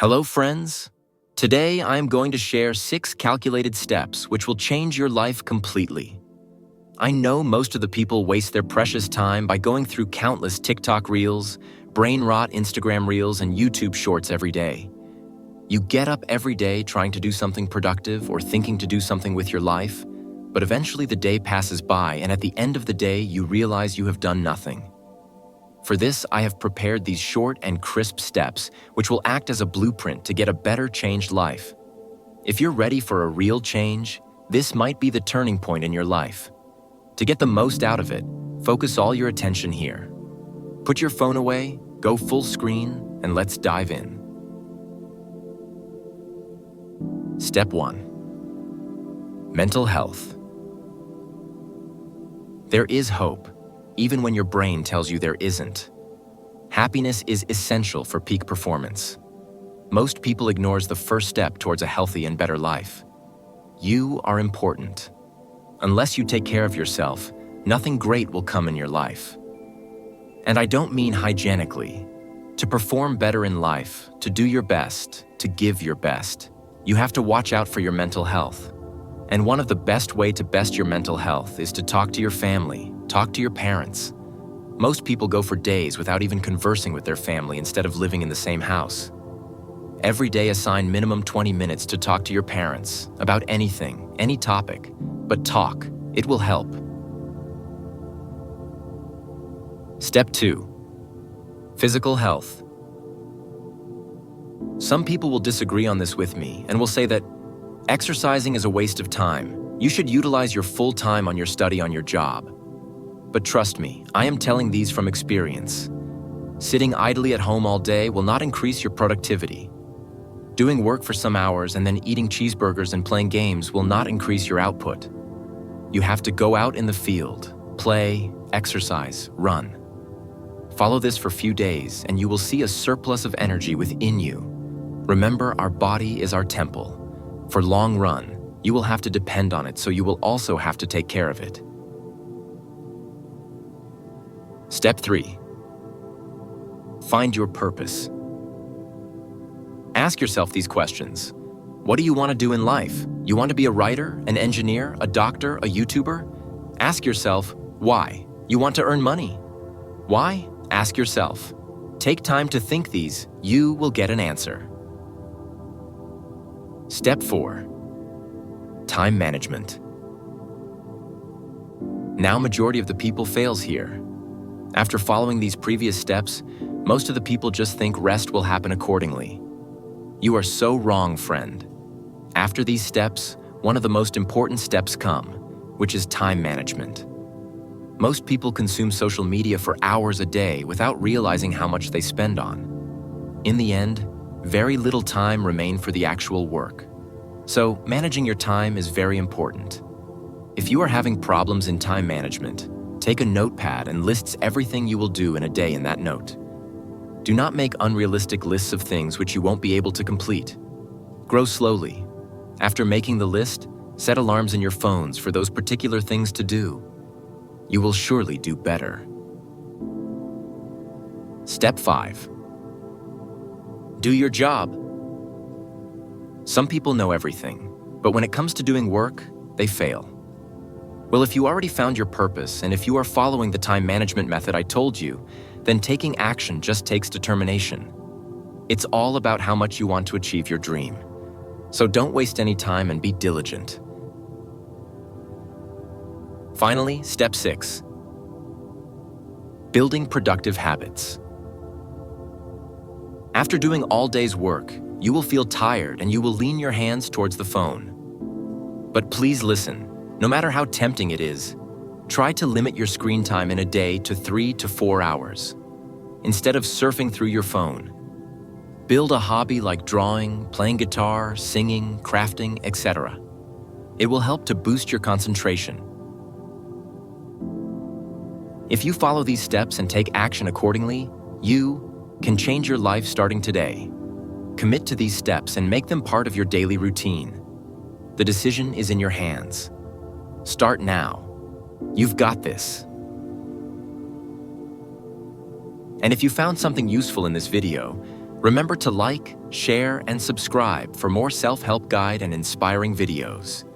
Hello, friends. Today, I am going to share 6 calculated steps which will change your life completely. I know most of the people waste their precious time by going through countless TikTok reels, brain rot Instagram reels, and YouTube shorts every day. You get up every day trying to do something productive or thinking to do something with your life, but eventually the day passes by, and at the end of the day, you realize you have done nothing. For this, I have prepared these short and crisp steps, which will act as a blueprint to get a better changed life. If you're ready for a real change, this might be the turning point in your life. To get the most out of it, focus all your attention here. Put your phone away, go full screen, and let's dive in. Step 1. Mental health. There is hope, even when your brain tells you there isn't. Happiness is essential for peak performance. Most people ignores the first step towards a healthy and better life. You are important. Unless you take care of yourself, nothing great will come in your life. And I don't mean hygienically. To perform better in life, to do your best, to give your best, you have to watch out for your mental health. And one of the best way to best your mental health is to talk to your family, talk to your parents. Most people go for days without even conversing with their family instead of living in the same house. Every day assign minimum 20 minutes to talk to your parents about anything, any topic, but talk, it will help. Step 2. Physical health. Some people will disagree on this with me and will say that exercising is a waste of time. You should utilize your full time on your study on your job. But trust me, I am telling these from experience. Sitting idly at home all day will not increase your productivity. Doing work for some hours and then eating cheeseburgers and playing games will not increase your output. You have to go out in the field, play, exercise, run. Follow this for a few days and you will see a surplus of energy within you. Remember, our body is our temple. For long run, you will have to depend on it, so you will also have to take care of it. Step 3. Find your purpose. Ask yourself these questions. What do you want to do in life? You want to be a writer, an engineer, a doctor, a YouTuber? Ask yourself, why? You want to earn money. Why? Ask yourself. Take time to think these, you will get an answer. Step 4. Time management. Now, majority of the people fails here. After following these previous steps, most of the people just think rest will happen accordingly. You are so wrong, friend. After these steps, one of the most important steps come, which is time management. Most people consume social media for hours a day without realizing how much they spend on. In the end, very little time remains for the actual work. So, managing your time is very important. If you are having problems in time management, take a notepad and lists everything you will do in a day in that note. Do not make unrealistic lists of things which you won't be able to complete. Grow slowly. After making the list, set alarms in your phones for those particular things to do. You will surely do better. Step 5. Do your job. Some people know everything, but when it comes to doing work, they fail. Well, if you already found your purpose, and if you are following the time management method I told you, then taking action just takes determination. It's all about how much you want to achieve your dream. So don't waste any time and be diligent. Finally, step 6. Building productive habits. After doing all day's work, you will feel tired and you will lean your hands towards the phone. But please listen, no matter how tempting it is, try to limit your screen time in a day to 3 to 4 hours. Instead of surfing through your phone, build a hobby like drawing, playing guitar, singing, crafting, etc. It will help to boost your concentration. If you follow these steps and take action accordingly, you can change your life starting today. Commit to these steps and make them part of your daily routine. The decision is in your hands. Start now. You've got this. And if you found something useful in this video, Remember to like, share, and subscribe for more self-help guide and inspiring videos.